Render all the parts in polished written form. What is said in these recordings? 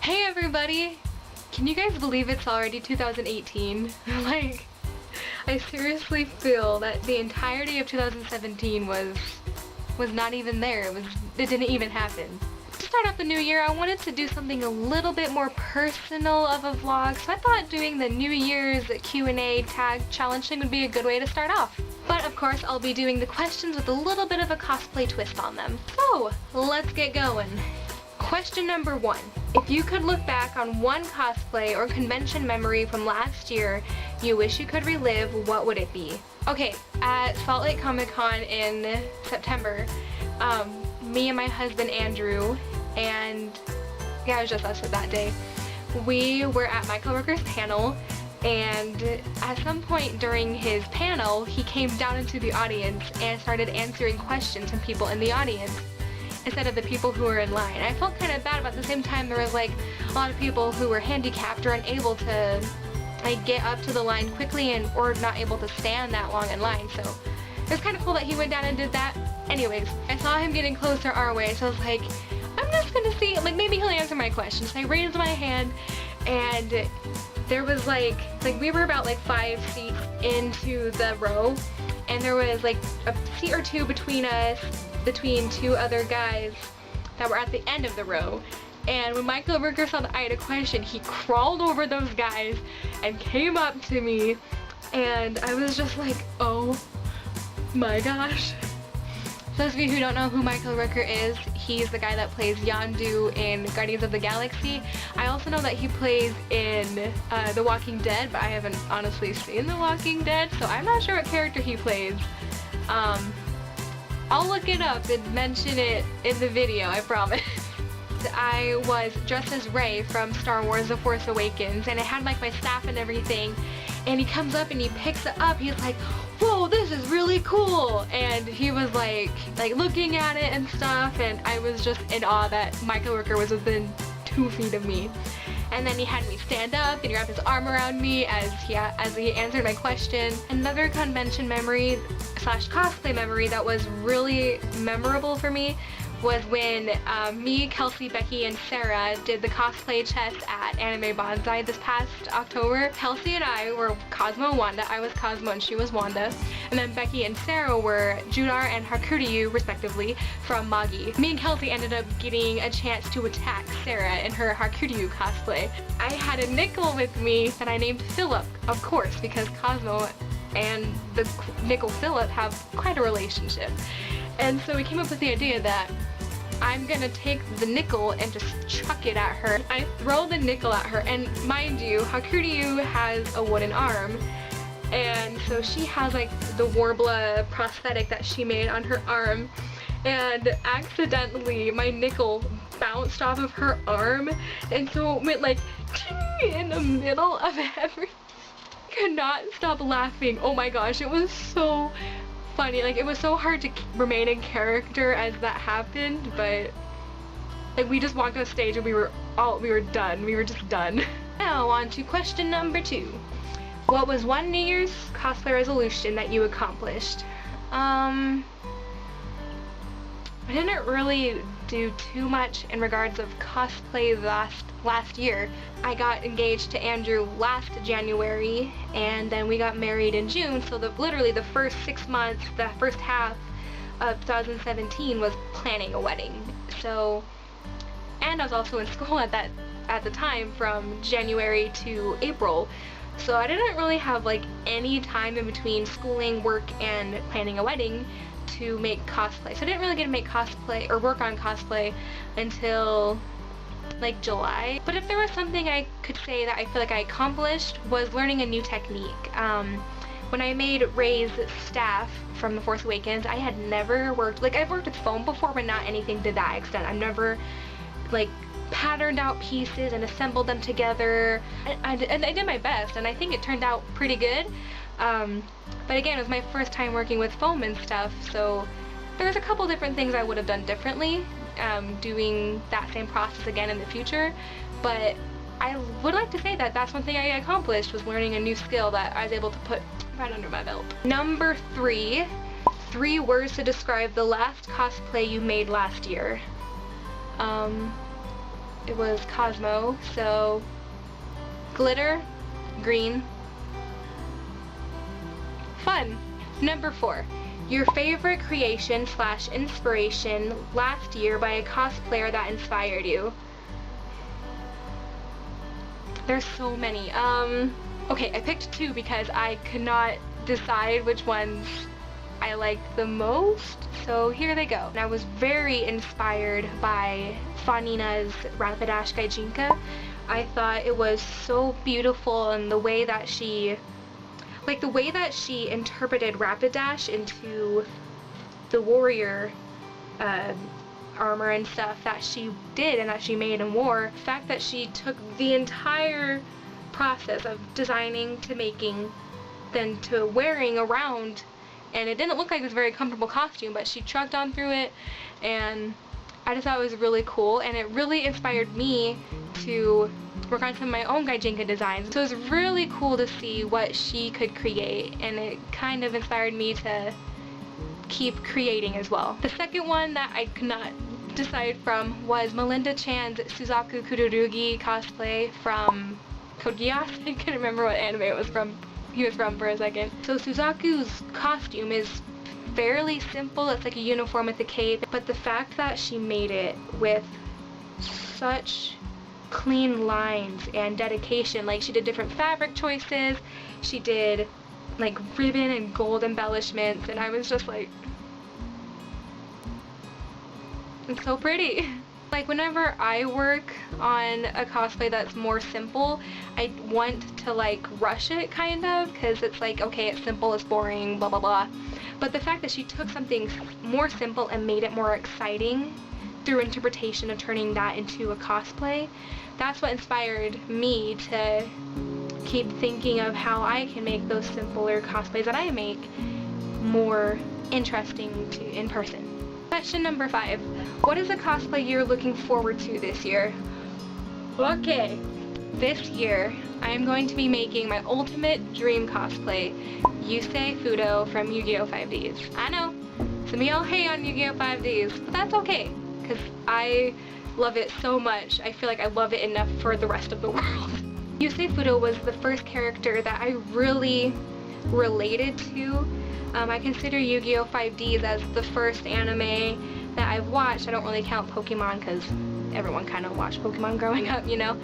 Hey everybody! Can you guys believe it's already 2018? Like, I seriously feel that the entirety of 2017 was not even there. It didn't even happen. To start off the new year, I wanted to do something a little bit more personal of a vlog, so I thought doing the New Year's Q&A tag challenge thing would be a good way to start off. But of course, I'll be doing the questions with a little bit of a cosplay twist on them. So, let's get going. Question number 1. If you could look back on one cosplay or convention memory from last year you wish you could relive, what would it be? Okay, at Salt Lake Comic Con in September, me and my husband Andrew, and yeah, it was just us for that day, we were at Michael Rooker's panel, and at some point during his panel, he came down into the audience and started answering questions from people in the audience instead of the people who were in line. I felt kind of bad, but at the same time there was like a lot of people who were handicapped or unable to like get up to the line quickly or not able to stand that long in line, so it was kind of cool that he went down and did that. Anyways, I saw him getting closer our way, so I was like, I'm just gonna see, like maybe he'll answer my question. So I raised my hand, and there was like we were about like 5 seats into the row, and there was like a seat or two between us, between 2 other guys that were at the end of the row. And when Michael Rooker saw that I had a question, he crawled over those guys and came up to me, and I was just like, oh my gosh. Those of you who don't know who Michael Rooker is, he's the guy that plays Yondu in Guardians of the Galaxy. I also know that he plays in The Walking Dead, but I haven't honestly seen The Walking Dead, so I'm not sure what character he plays. I'll look it up and mention it in the video, I promise. I was dressed as Rey from Star Wars The Force Awakens, and I had like my staff and everything, and he comes up and he picks it up. He's like, whoa, this is really cool, and he was like looking at it and stuff, and I was just in awe that Michael Rooker was within 2 feet of me. And then he had me stand up and he wrapped his arm around me as he answered my question. Another convention memory / cosplay memory that was really memorable for me was when me, Kelsey, Becky, and Sarah did the cosplay chest at Anime Bonsai this past October. Kelsey and I were Cosmo and Wanda. I was Cosmo and she was Wanda. And then Becky and Sarah were Judar and Hakuryu, respectively, from Magi. Me and Kelsey ended up getting a chance to attack Sarah in her Hakuryu cosplay. I had a nickel with me that I named Philip, of course, because Cosmo and the nickel Philip have quite a relationship. And so we came up with the idea that I'm gonna take the nickel and just chuck it at her. I throw the nickel at her, and mind you, Hakuryu has a wooden arm, and so she has like the Warbler prosthetic that she made on her arm, and accidentally my nickel bounced off of her arm, and so it went like in the middle of everything. Could not stop laughing. Oh my gosh, it was so funny. Like, it was so hard to remain in character as that happened, but like we just walked on stage and we were done. We were just done. Now on to question number 2. What was one New Year's cosplay resolution that you accomplished? I didn't really do too much in regards of cosplay last year. I got engaged to Andrew last January, and then we got married in June, so literally the first 6 months, the first half of 2017 was planning a wedding. So, and I was also in school at the time from January to April, so I didn't really have like any time in between schooling, work, and planning a wedding to make cosplay. So I didn't really get to make cosplay or work on cosplay until like July. But if there was something I could say that I feel like I accomplished, was learning a new technique. When I made Rey's staff from The Force Awakens, I had never worked, like I've worked with foam before, but not anything to that extent. I've never like patterned out pieces and assembled them together. And I did my best, and I think it turned out pretty good. But again, it was my first time working with foam and stuff, so there's a couple different things I would have done differently, doing that same process again in the future, but I would like to say that that's one thing I accomplished, was learning a new skill that I was able to put right under my belt. Number 3, 3 words to describe the last cosplay you made last year. it was Cosmo, so glitter, green, fun. Number 4, your favorite creation / inspiration last year by a cosplayer that inspired you. There's so many. Okay, I picked 2 because I could not decide which ones I liked the most, so here they go. And I was very inspired by Fanina's Rapidash Gaijinka. I thought it was so beautiful, and the way that she interpreted Rapidash into the warrior armor and stuff that she did and that she made and wore. The fact that she took the entire process of designing to making, then to wearing around, and it didn't look like it was a very comfortable costume, but she trucked on through it, and I just thought it was really cool, and it really inspired me to work on some of my own Gaijinka designs. So it was really cool to see what she could create, and it kind of inspired me to keep creating as well. The second one that I could not decide from was Melinda Chan's Suzaku Kururugi cosplay from Code Geass. I couldn't remember what anime it was from. He was from for a second. So Suzaku's costume is fairly simple. It's like a uniform with a cape, but the fact that she made it with such clean lines and dedication, like she did different fabric choices, she did like ribbon and gold embellishments, and I was just like, it's so pretty. Like whenever I work on a cosplay that's more simple, I want to like rush it kind of, because it's like, okay, it's simple, it's boring, blah blah blah. But the fact that she took something more simple and made it more exciting through interpretation of turning that into a cosplay, that's what inspired me to keep thinking of how I can make those simpler cosplays that I make more interesting in person. Question number 5. What is a cosplay you're looking forward to this year? Okay, this year I'm going to be making my ultimate dream cosplay, Yusei Fudo from Yu-Gi-Oh! 5Ds. I know, some of y'all hate on Yu-Gi-Oh! 5Ds, but that's okay, because I love it so much. I feel like I love it enough for the rest of the world. Yusei Fudo was the first character that I really related to. I consider Yu-Gi-Oh! 5Ds as the first anime that I've watched. I don't really count Pokemon because everyone kind of watched Pokemon growing up, you know?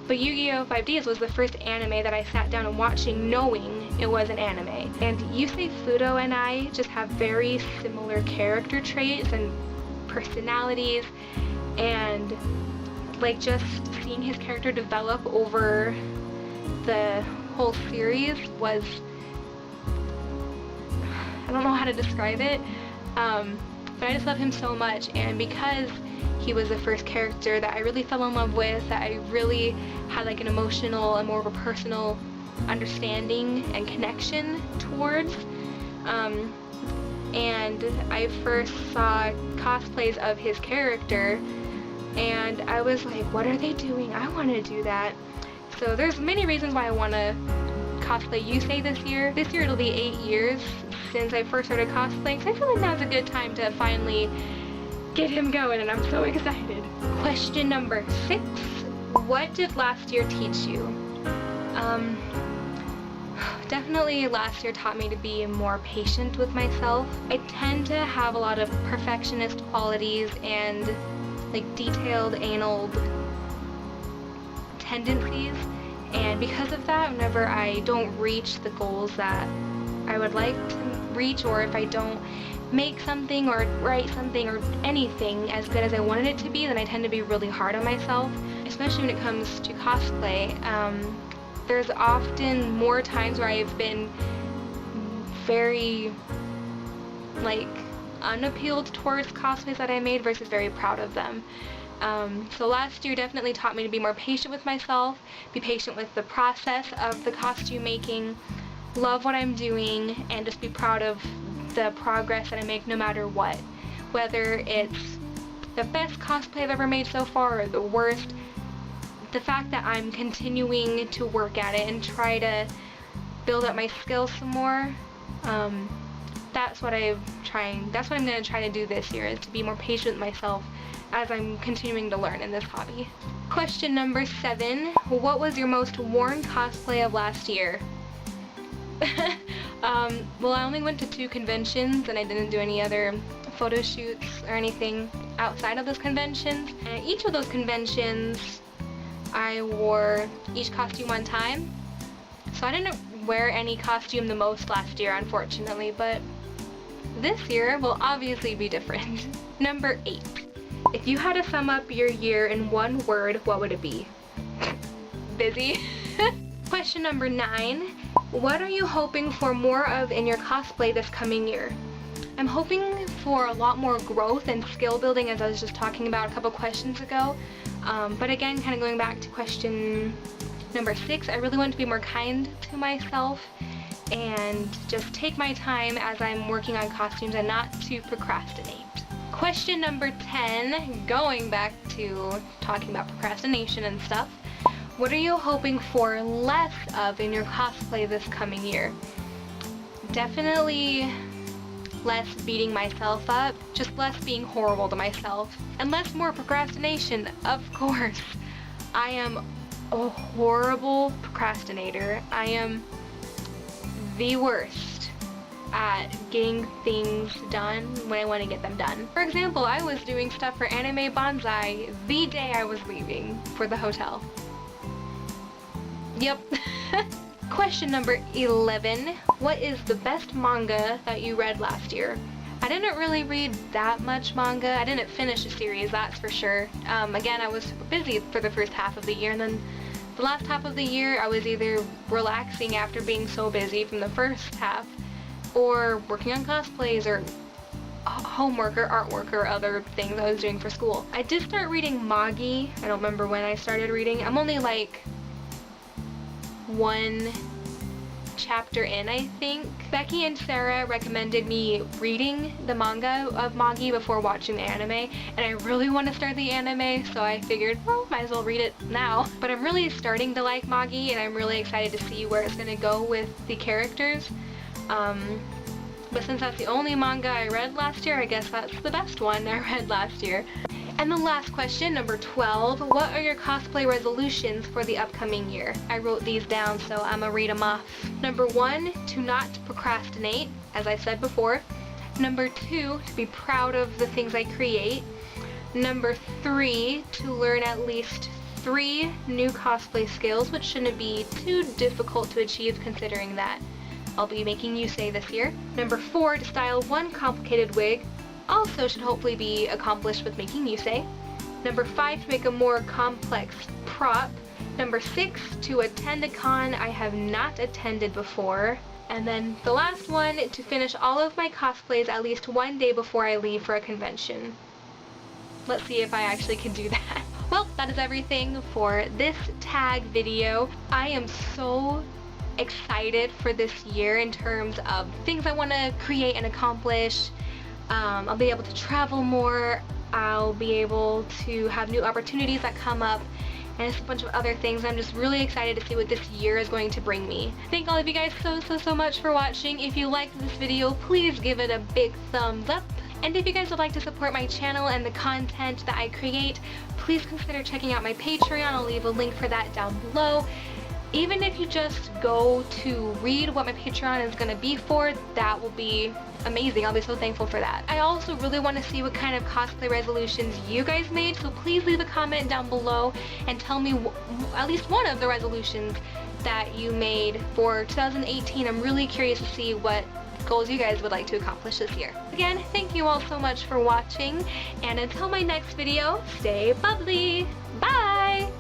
But Yu-Gi-Oh! 5Ds was the first anime that I sat down and watching knowing it was an anime. And Yusei Fudo and I just have very similar character traits and personalities, and like just seeing his character develop over the whole series was, I don't know how to describe it, but I just love him so much, and because he was the first character that I really fell in love with, that I really had like an emotional and more of a personal understanding and connection towards, and I first saw cosplays of his character, and I was like, what are they doing? I want to do that. So there's many reasons why I want to cosplay Yusei this year. This year it'll be 8 years since I first started cosplaying, so I feel like now's a good time to finally get him going, and I'm so excited. Question number 6. What did last year teach you? Definitely last year taught me to be more patient with myself. I tend to have a lot of perfectionist qualities and like detailed, anal tendencies, and because of that, whenever I don't reach the goals that I would like to reach, or if I don't make something or write something or anything as good as I wanted it to be, then I tend to be really hard on myself, especially when it comes to cosplay. There's often more times where I've been very like unappealed towards cosplays that I made versus very proud of them. So last year definitely taught me to be more patient with myself, be patient with the process of the costume making, love what I'm doing, and just be proud of the progress that I make no matter what. Whether it's the best cosplay I've ever made so far or the worst, the fact that I'm continuing to work at it and try to build up my skills some more, that's what I'm going to try to do this year, is to be more patient with myself as I'm continuing to learn in this hobby. Question number 7. What was your most worn cosplay of last year? Well, I only went to 2 conventions and I didn't do any other photo shoots or anything outside of those conventions. And at each of those conventions, I wore each costume one time. So I didn't wear any costume the most last year, unfortunately, but this year will obviously be different. Number 8. If you had to sum up your year in one word, what would it be? Busy. Question number 9. What are you hoping for more of in your cosplay this coming year? I'm hoping for a lot more growth and skill building, as I was just talking about a couple questions ago. But again, kind of going back to question number 6, I really want to be more kind to myself and just take my time as I'm working on costumes and not to procrastinate. Question number 10, going back to talking about procrastination and stuff. What are you hoping for less of in your cosplay this coming year? Definitely less beating myself up, just less being horrible to myself, and less more procrastination, of course. I am a horrible procrastinator. I am the worst at getting things done when I want to get them done. For example, I was doing stuff for Anime Bonsai the day I was leaving for the hotel. Yep. Question number 11. What is the best manga that you read last year? I didn't really read that much manga. I didn't finish a series, that's for sure. Again, I was super busy for the first half of the year, and then the last half of the year I was either relaxing after being so busy from the first half, or working on cosplays, or homework, or artwork, or other things I was doing for school. I did start reading Magi. I don't remember when I started reading. I'm only like 1 chapter in, I think. Becky and Sarah recommended me reading the manga of Magi before watching the anime, and I really want to start the anime, so I figured, well, might as well read it now. But I'm really starting to like Magi, and I'm really excited to see where it's going to go with the characters. But since that's the only manga I read last year, I guess that's the best one I read last year. And the last question, number 12, what are your cosplay resolutions for the upcoming year? I wrote these down, so I'm gonna read them off. Number 1, to not procrastinate, as I said before. Number 2, to be proud of the things I create. Number 3, to learn at least 3 new cosplay skills, which shouldn't be too difficult to achieve considering that I'll be making Yusei this year. Number 4, to style 1 complicated wig, also should hopefully be accomplished with making Yusei. Number 5, to make a more complex prop. Number 6, to attend a con I have not attended before. And then the last one, to finish all of my cosplays at least 1 day before I leave for a convention. Let's see if I actually can do that. Well, that is everything for this tag video. I am so excited for this year in terms of things I want to create and accomplish. I'll be able to travel more, I'll be able to have new opportunities that come up, and just a bunch of other things. I'm just really excited to see what this year is going to bring me. Thank all of you guys so much for watching. If you liked this video, please give it a big thumbs up. And if you guys would like to support my channel and the content that I create, please consider checking out my Patreon. I'll leave a link for that down below. Even if you just go to read what my Patreon is going to be for, that will be amazing. I'll be so thankful for that. I also really want to see what kind of cosplay resolutions you guys made, so please leave a comment down below and tell me at least one of the resolutions that you made for 2018. I'm really curious to see what goals you guys would like to accomplish this year. Again, thank you all so much for watching, and until my next video, stay bubbly! Bye!